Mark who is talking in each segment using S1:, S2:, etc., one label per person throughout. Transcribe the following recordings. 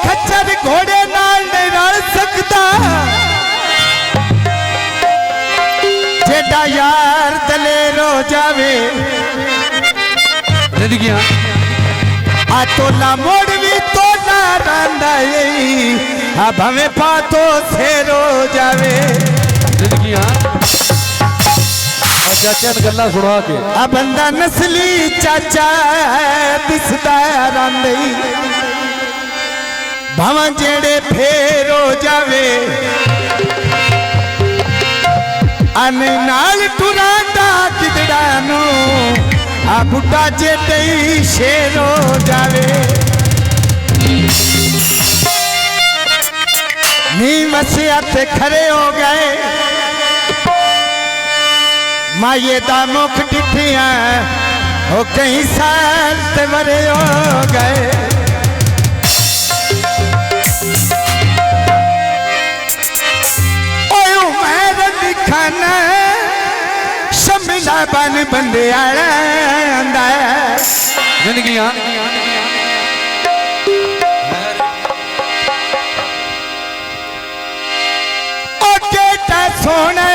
S1: खच्चर घोड़े नाल नहीं रल सकता जेड़ा यार दलेरो जावे आ तोला मोड़ भी तोला रंदा आ भवे पातो सेरो जावे
S2: चाचा ने गल्ला सुना के
S1: आ बंदा नस्ली चाचा दिसदा रंदई भावा जेड़े फेरो जावे अन नाल टुरांदा किदड़ा नु आ बुड्ढा जेड़े शेरो जावे नी मसिया ते खड़े हो गए माये दा मुख डिठिया हो कई साल ते बड़े हो गए खाना शमिला बन बंदे आंदा
S2: जिंदगियां
S1: ओ केटा सोने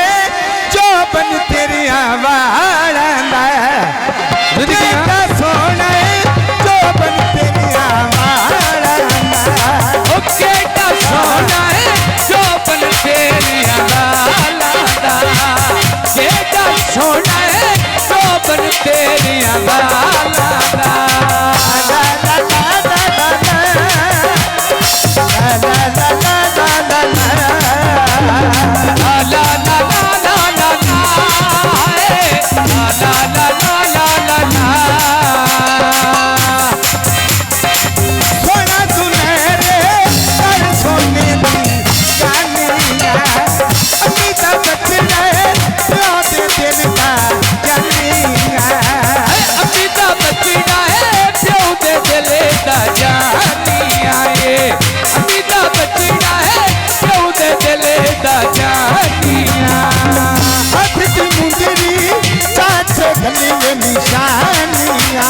S1: जो बन तेरी आवाज़ आंदा केटा सोने जो बन तेरी आवाज़ आंदा
S2: ओ केटा सोना जो बन तेरी आवाज़ केटा सोना है तो बन तेरी
S1: सोना तूने रे कर सोने दी जानिया अमीता बचना
S2: अमीता बचना है प्यो दे दिले दा जानिया अमीता बचना है प्यो दे दिले दा जानिया
S1: हाथ की मुंदरी चाचे गली में निशानिया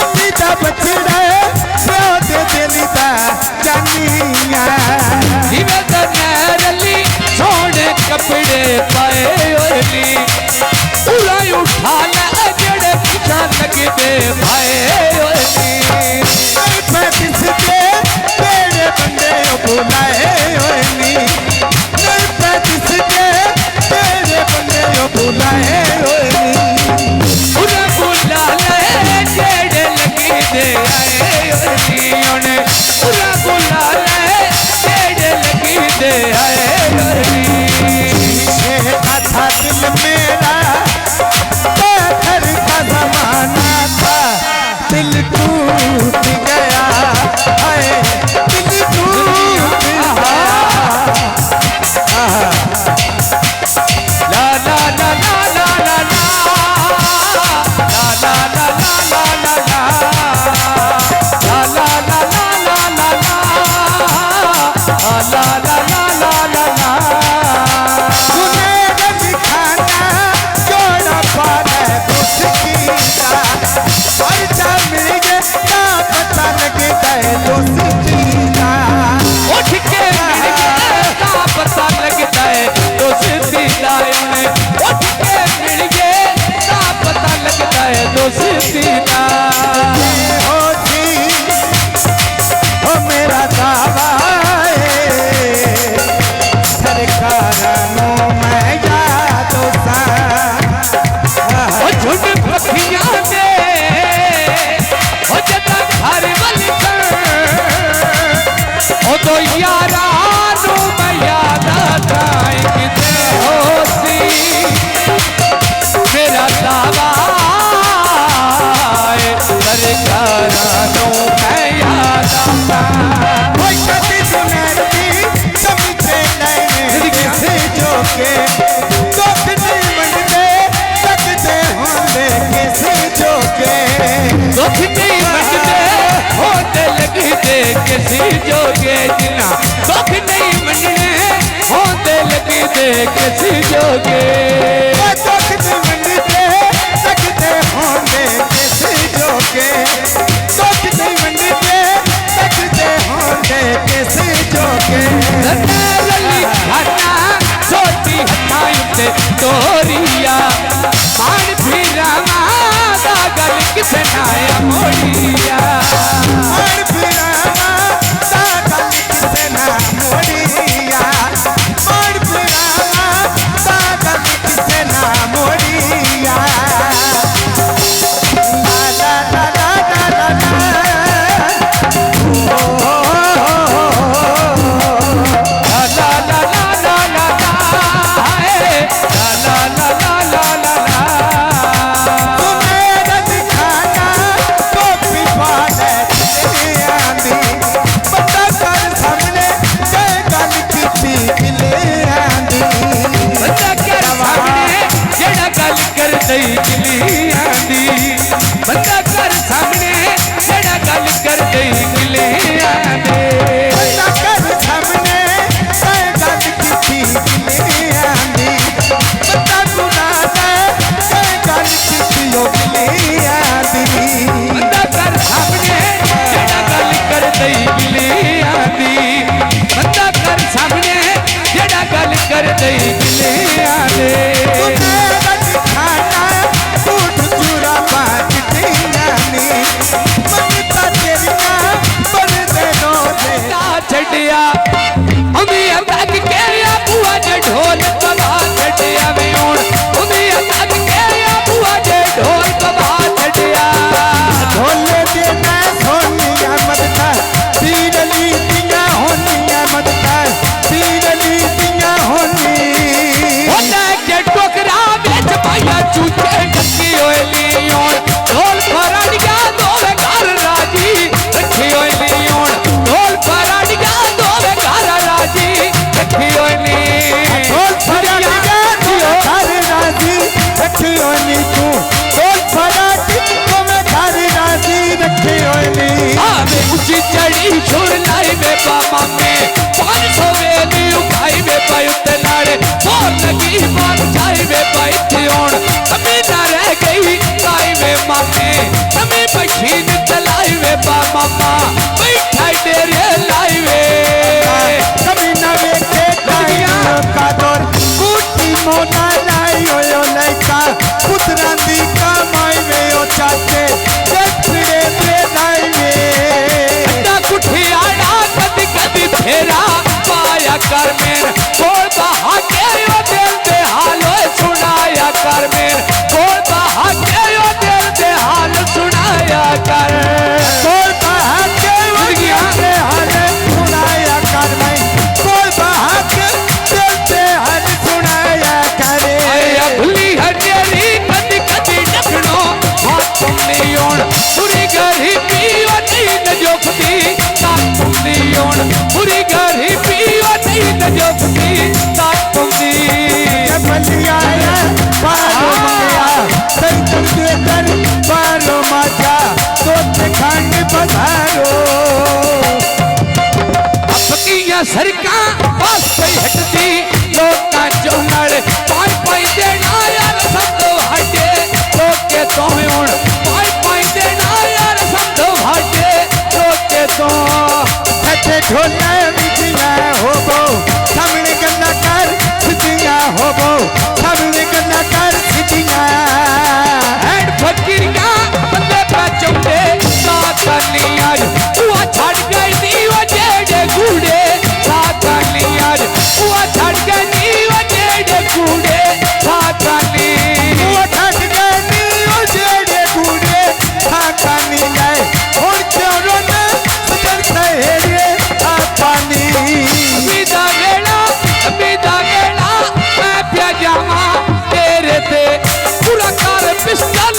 S1: अमीता बचना है प्यो दे दिले दा जानिया
S2: दिवे नरली सोने कपड़े पाए ओली उलाई उठा ले जेड़े पीछा लगदे भाई ओली
S1: मैं किसके तेरे बंदे बुलाए ओली मैं किसके तेरे बंदे बुलाए ओली
S2: उन्हें बुला ले जेड़े लगदे आए ओली उन्हें बुला ले जेड़े लगदे आए
S1: था दिल मेरा पत्थर का जमाना था दिल टूट गया है दिल टूट गया
S2: ला ला ला ला ला ला ला ला ला ला ला ला ला ला
S1: मेरा दावा सरकारों में यादों सा
S2: झुंड पखियां दे हो जदा घर वाली कर ओ तो यारा नु मैं याद आए किते होसी मेरा दावा सरकारों में याद आता
S1: कोई कभी सुनती समझे नहीं किसी जो के दुख नहीं मंडे सकते होंगे किसी जो के
S2: दुख नहीं मंडे होते लगते किसी जोगे जिना दुख नहीं मनने होंदे लगी दे किसी जोगे
S1: दुख नहीं मनते सकते होंगे किसी जोगे दुख नहीं मनते सकते होंगे किसी जोगे
S2: रली खाना छोटी हथाई ते तोरिया मान फिरा दा गल किसे नाया मोड़िया
S1: और फिरा दा गल किसे ना मोड़िया और फिरा दा गल किसे ना मोड़िया ला ला ला ला ला ला ओ
S2: ला ला ला ला ला ला हाय ला ला ला ला ला ला
S1: तुम्हें दिखाना तो पिवाले तेरी आंधी बता कर सामने जय गल की किले आंधी
S2: बंदा कर सामने जेड़ा गल कर दई किली आंदी बंदा कर सामने जेड़ा गल कर दई किली आंदी
S1: बता कर सामने जय गल की किले आंधी बता गुना जय गल की किले आंधी
S2: बंदा कर सामने जेड़ा गल कर दई किली आंदी बंदा कर सामने जेड़ा गल कर दई किली आंदी
S1: तुम्हें दिखाना झूठ चूरा बात नी मनता तेरिया बन दे नो दे
S2: छड़िया उमिया तक के या बुआ ने ढोल बजा छड़िया वे हुण उमिया तक के या बुआ ने ढोल बजा छड़िया
S1: ढोले दे मैं सोनिया मदता पीरली दिया होनिया मदता पीरली दिया होनी
S2: होता के टोकरा बेच पाया चूचे डकी होली हुण ढोल फराड़िया दोवे घर राजी रखी होली हुण ढोल फराड़िया दोवे घर राजी रखी होली
S1: ढोल फराटिया दियो घर राजी रखी होनी तू ढोल फराटी तो मैं घर राजी रखी होनी
S2: आवे ऊंची चढ़ी छुर लाई वे बाबा में 500 वेली उठाई वे पाई उत्ते नाड़े बोल लगी बात जाई वे पाई थियोण कमी ना रह गई लाई वे मामे कमी मशीन चलाई वे बाबा बैठा डेरे लाई वे
S1: कभी न वेखे लाइयो का दौर कुटी मोना लाइयो लैका पुत्रा दी कमाई वे ओ चाचे जखड़े दे लाइवे
S2: ना कुठियाड़ा कदी कदी फेरा पाया कर मेर बोल बहा के यो दिल दे हालो सुनाया कर मेर बोल बहा के यो दिल दे हाल सुनाया कर
S1: बोल बहा के वगिया दे हाल सुनाया कर मैं बोल बहा के दिल दे हाल सुनाया करे
S2: आया भूली हटेरी कदी कदी डखनो हाथ तुमने योन पूरी गरीबी ओ नहीं न जोखती साथ तुमने योन पूरी गरीबी ओ नहीं न जोखती साथ तुमने
S1: बलिया पारो माया संतम दे कर पारो माचा तो खंड पधारो
S2: अपकिया सरका बस पे हटती लोका चोनड़ पाई पाई देना यार सब तो हटे लोके तो हुण पाई पाई देना यार सब तो हटे लोके तो
S1: सच्चे ढोला विजिया हो बो सामने गन्ना कर सिटिया हो बो सामने गन्ना कर सिटिया
S2: हैंड फकीरिया बंदे का चौड़े साथा नहीं आज हुआ छड़ गई दी वो जेड़े कूड़े साथा नहीं आज हुआ छड़ गई वो जेड़े कूड़े साथा नहीं
S1: वो ठट गई ओ जेड़े कूड़े खाता नहीं गए और क्यों रोना सदर सहेड़े पानी
S2: अमीदा गेला मैं प्या जावा तेरे ते पूरा कर पिस्टल